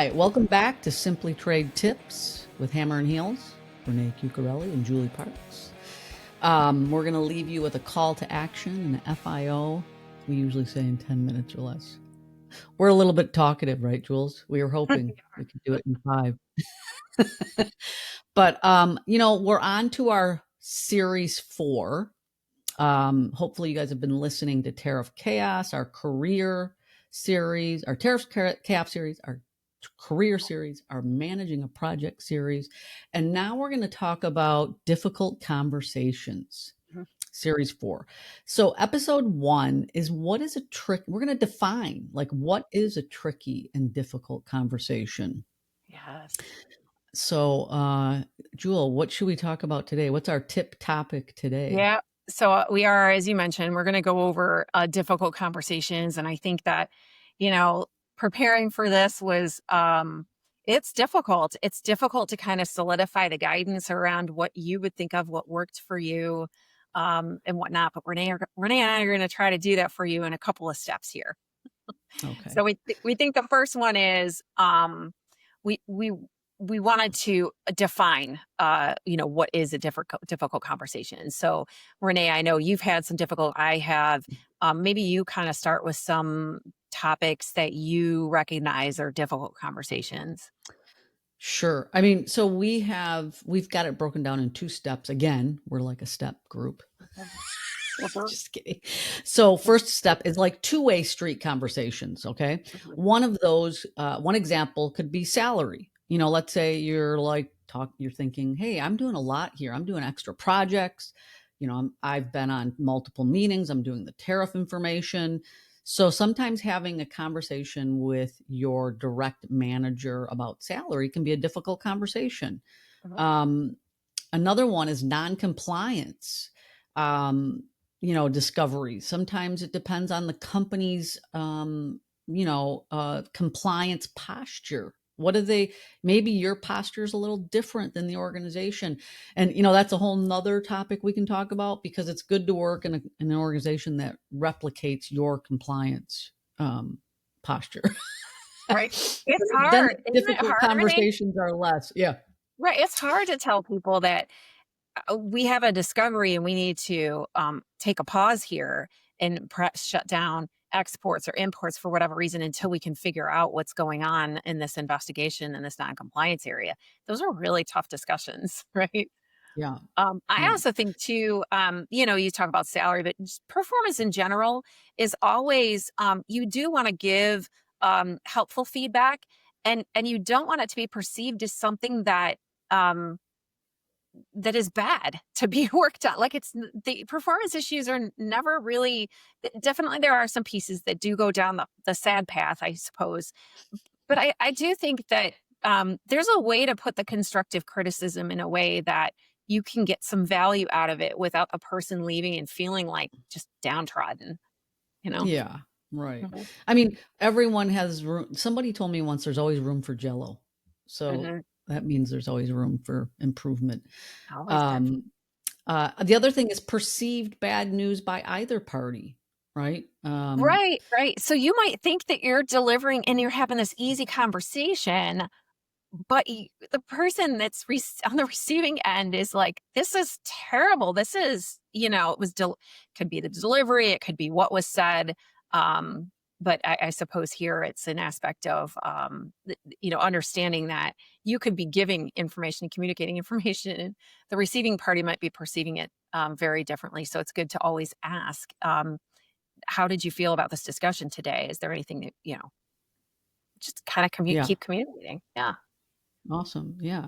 Hi, welcome back to Simply Trade Tips with Hammer and Heels, Renee Chiuchiarelli and Julie Parks. We're going to leave you with a call to action and an FIO. We usually say in 10 minutes or less. We're a little bit talkative, right, Jules? We were hoping we could do it in 5. But, we're on to our series 4. Hopefully you guys have been listening to Tariff Chaos, our career series, our Tariff Chaos series, our career series, our managing a project series. And now we're going to talk about difficult conversations, series 4. So episode 1 is what is a trick? We're going to define what is a tricky and difficult conversation. Yes. So, Jewel, what should we talk about today? What's our tip topic today? Yeah. So we are, as you mentioned, we're going to go over difficult conversations. And I think that, preparing for this was, it's difficult. It's difficult to kind of solidify the guidance around what you would think of what worked for you and whatnot. But Renee and I are going to try to do that for you in a couple of steps here. Okay. So we think the first one is we wanted to define what is a difficult conversation. So Renee, I know you've had some difficult. I have. Maybe you kind of start with some topics that you recognize are difficult conversations. Sure. I mean, so we've got it broken down in 2 steps. Again, we're like a step group. Just kidding. So first step is like 2-way street conversations. Okay. One of those, one example could be salary. Let's say you're you're thinking, hey, I'm doing a lot here. I'm doing extra projects. I've been on multiple meetings. I'm doing the tariff information. So sometimes having a conversation with your direct manager about salary can be a difficult conversation. Another one is non-compliance, discovery. Sometimes it depends on the company's, compliance posture. Maybe your posture is a little different than the organization. And, that's a whole nother topic we can talk about, because it's good to work in an organization that replicates your compliance posture. Right. It's hard. Then Isn't it difficult hard, Renee? conversations are less. Yeah. Right. It's hard to tell people that we have a discovery and we need to take a pause here and perhaps shut down exports or imports for whatever reason until we can figure out what's going on in this investigation in this non-compliance area. Those are really tough discussions, right? Yeah. I Yeah. also think too, you talk about salary, but just performance in general is always, you do want to give helpful feedback, and you don't want it to be perceived as something that that is bad to be worked on. Like the performance issues are never really, definitely there are some pieces that do go down the sad path, I suppose. But I do think that there's a way to put the constructive criticism in a way that you can get some value out of it without a person leaving and feeling like just downtrodden, Yeah. Right. Mhm. I mean, everyone has room. Somebody told me once there's always room for Jello. So Mhm. that means there's always room for improvement. Always good. Um, the other thing is perceived bad news by either party, right? Right, right. So you might think that you're delivering and you're having this easy conversation, but the person that's on the receiving end is like, this is terrible. This is, it was, could be the delivery, it could be what was said. Um, but I suppose here it's an aspect of, understanding that you could be giving information and communicating information, and the receiving party might be perceiving it very differently. So it's good to always ask, how did you feel about this discussion today? Is there anything that, just kind of Yeah. keep communicating? Yeah. Awesome. Yeah.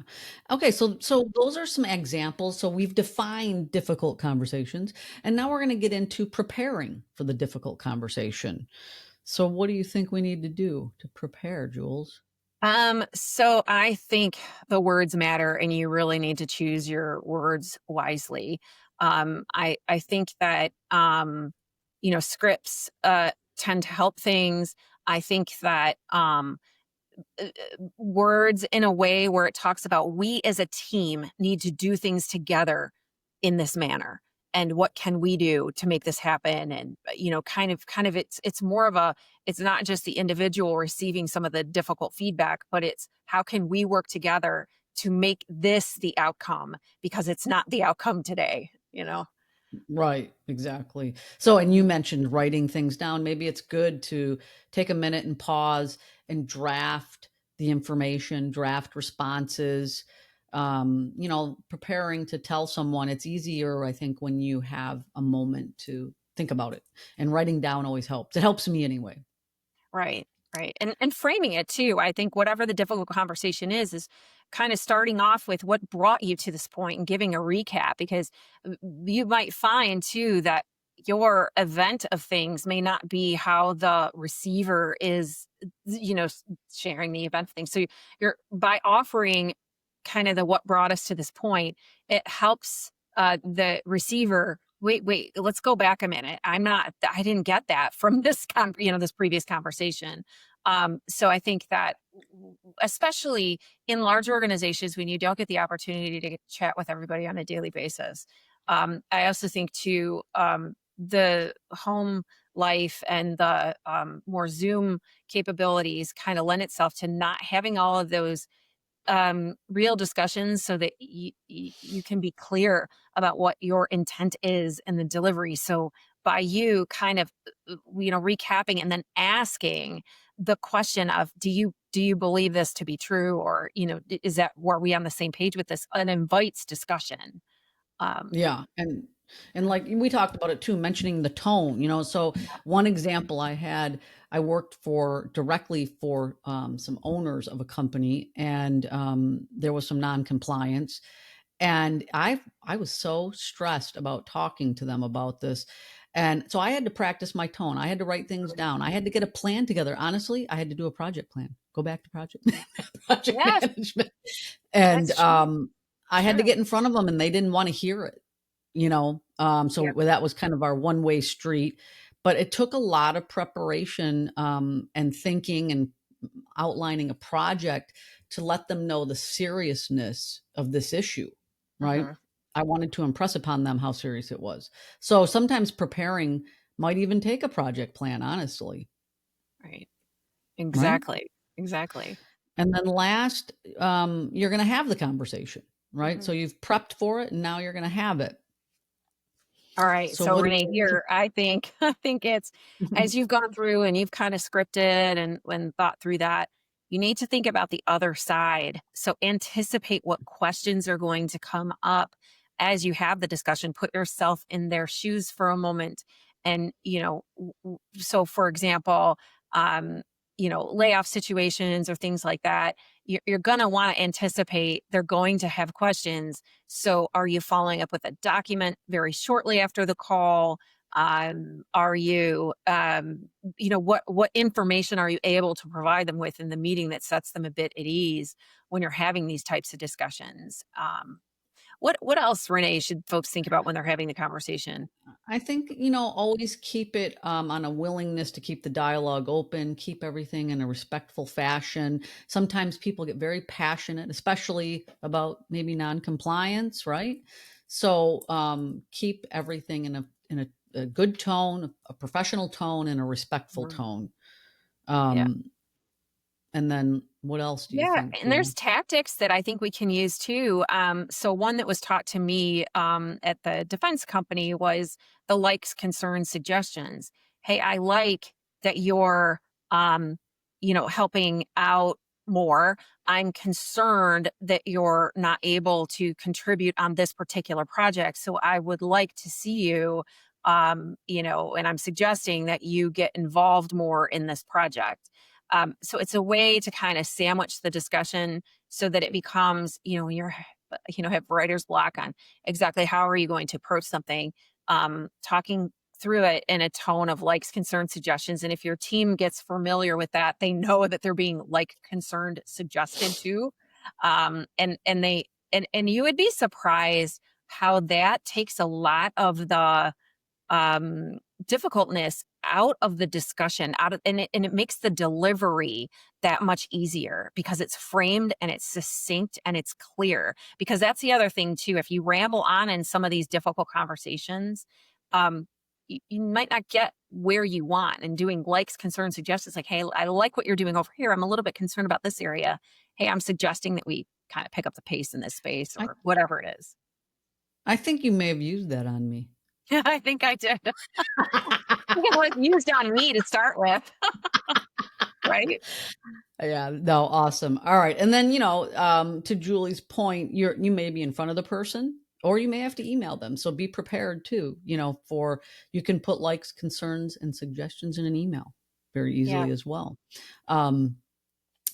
Okay. So those are some examples. So we've defined difficult conversations, and now we're going to get into preparing for the difficult conversation. So what do you think we need to do to prepare, Jules? So I think the words matter and you really need to choose your words wisely. I think that, scripts, tend to help things. I think that, words in a way where it talks about we as a team need to do things together in this manner. and what can we do to make this happen? And kind of it's more of a, it's not just the individual receiving some of the difficult feedback, but it's how can we work together to make this the outcome, because it's not the outcome today, you know? Right, exactly. So, and you Mhm. mentioned writing things down. Maybe it's good to take a minute and pause and draft the information, draft responses. Preparing to tell someone, it's easier, I think, when you have a moment to think about it. And writing down always helps. It helps me anyway. Right, right. And framing it too. I think whatever the difficult conversation is kind of starting off with what brought you to this point and giving a recap, because you might find too that your event of things may not be how the receiver is, sharing the event of things. So you're by offering kind of the what brought us to this point, it helps the receiver. Wait, let's go back a minute. I didn't get that from this previous conversation. So I think that especially in large organizations, when you don't get the opportunity to chat with everybody on a daily basis, I also think too, the home life and the more Zoom capabilities kind of lend itself to not having all of those real discussions, so that you can be clear about what your intent is in the delivery. So by you kind of recapping and then asking the question of, do you believe this to be true, or is that, were we on the same page with this, and invites discussion. um Yeah, and like we talked about it too, mentioning the tone, so one example I had, I worked for directly for some owners of a company, and there was some non-compliance, and I was so stressed about talking to them about this. And so I had to practice my tone. I had to write things down. I had to get a plan together. Honestly, I had to do a project plan. Go back to project project yes, management. And that's true, I had to true. get in front of them, and they didn't want to hear it, so Yeah. that was kind of our one-way street. But it took a lot of preparation, and thinking, and outlining a project to let them know the seriousness of this issue, right? Mhm. I wanted to impress upon them how serious it was. So sometimes preparing might even take a project plan, honestly, Right, right? exactly, exactly. And then last, you're going to have the conversation, right? So Mhm. you've prepped for it, and now you're going to have it. All right. So So what do Renee, you here, I think I think it's, think? as you've gone through and you've kind of scripted and thought through that, you need to think about the other side. So anticipate what questions are going to come up as you have the discussion. Put yourself in their shoes for a moment. And, so for example, um, layoff situations or things like that, you're going to want to anticipate they're going to have questions. So are you following up with a document very shortly after the call? Are you, what information are you able to provide them with in the meeting that sets them a bit at ease when you're having these types of discussions? What else, Renee, should folks think about when they're having the conversation? I think, always keep it on a willingness to keep the dialogue open, keep everything in a respectful fashion. Sometimes people get very passionate, especially about maybe non-compliance, right? So keep everything in a good tone, a professional tone, and a respectful Mhm. tone. Yeah. Um, and then what else do you Yeah, think, and there's Julie? tactics that I think we can use too. So one that was taught to me at the defense company was the likes, concerns, suggestions. Hey, I like that you're, helping out more. I'm concerned that you're not able to contribute on this particular project. So I would like to see you, and I'm suggesting that you get involved more in this project. So it's a way to kind of sandwich the discussion so that it becomes, when you're, have writer's block on exactly how are you going to approach something, talking through it in a tone of likes, concerns, suggestions. And if your team gets familiar with that, they know that they're being like concerned, suggested to. And you would be surprised how that takes a lot of the difficultness out of the discussion, and it makes the delivery that much easier because it's framed and it's succinct and it's clear. Because that's the other thing too. If you ramble on in some of these difficult conversations, um, you might not get where you want. And doing likes, concerns, suggestions, like, hey, I like what you're doing over here. I'm a little bit concerned about this area. Hey, I'm suggesting that we kind of pick up the pace in this space I, or whatever it is. I think you may have used that on me. I think I did. I think it was used on me to start with. Right? Yeah, no, awesome. All right. And then, to Julie's point, you may be in front of the person or you may have to email them. So be prepared too, you can put likes, concerns, and suggestions in an email very Yeah. easily as well.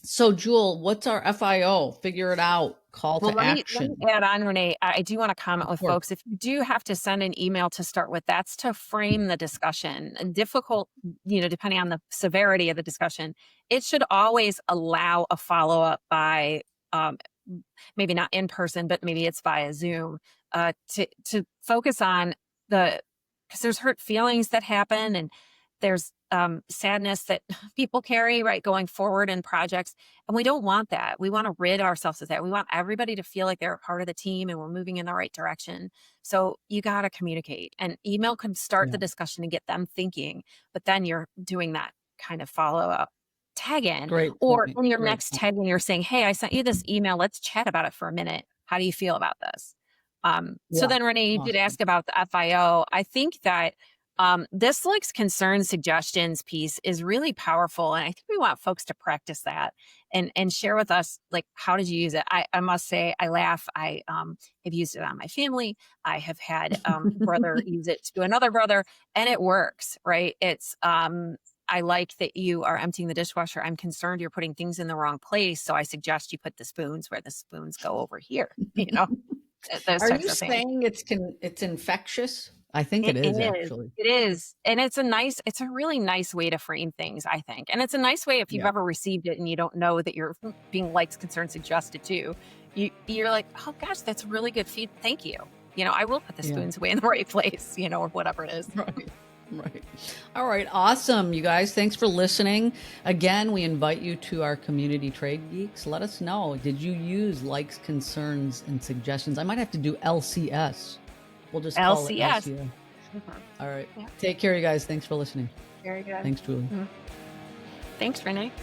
So Jewel, what's our FIO? Figure it out. Call Well, to let me action. add on, Renee. I do want to comment Of with course. folks. If you do have to send an email to start with, that's to frame the discussion. And difficult, depending on the severity of the discussion, it should always allow a follow up by um, maybe not in person, but maybe it's via Zoom, to focus on because there's hurt feelings that happen and there's sadness that people carry, right, going forward in projects. And we don't want that. We want to rid ourselves of that. We want everybody to feel like they're a part of the team and we're moving in the right direction. So you got to communicate, and email can start Yeah. the discussion and get them thinking, but then you're doing that kind of follow up tag in, Great or point. in your Great next point. tag when you're saying, hey, I sent you this email, let's chat about it for a minute. How do you feel about this? So Yeah. then, Renee, you did Awesome. ask about the FIO. I think that this likes, concern, suggestions piece is really powerful. And I think we want folks to practice that and share with us, like, how did you use it? I must say, I laugh. I have used it on my family. I have had brother use it to another brother, and it works, right? It's I like that you are emptying the dishwasher. I'm concerned you're putting things in the wrong place. So I suggest you put the spoons where the spoons go over here, those Are types you of things. saying it's infectious? I think It it is is. actually. It is. And it's a really nice way to frame things, I think. And it's a nice way if you've Yeah. ever received it and you don't know that you're being liked, concerned, suggested to. You're like, oh gosh, that's really good feed. Thank you. I will put the Yeah. spoons away in the right place, or whatever it is. Right. Right. All right. Awesome. You guys, thanks for listening. Again, we invite you to our community Trade Geeks. Let us know. Did you use likes, concerns, and suggestions? I might have to do LCS. We'll just call it LCS. LCS. All right. Yeah. Take care, you guys. Thanks for listening. Very good. Thanks, Julie. Thanks, Renee.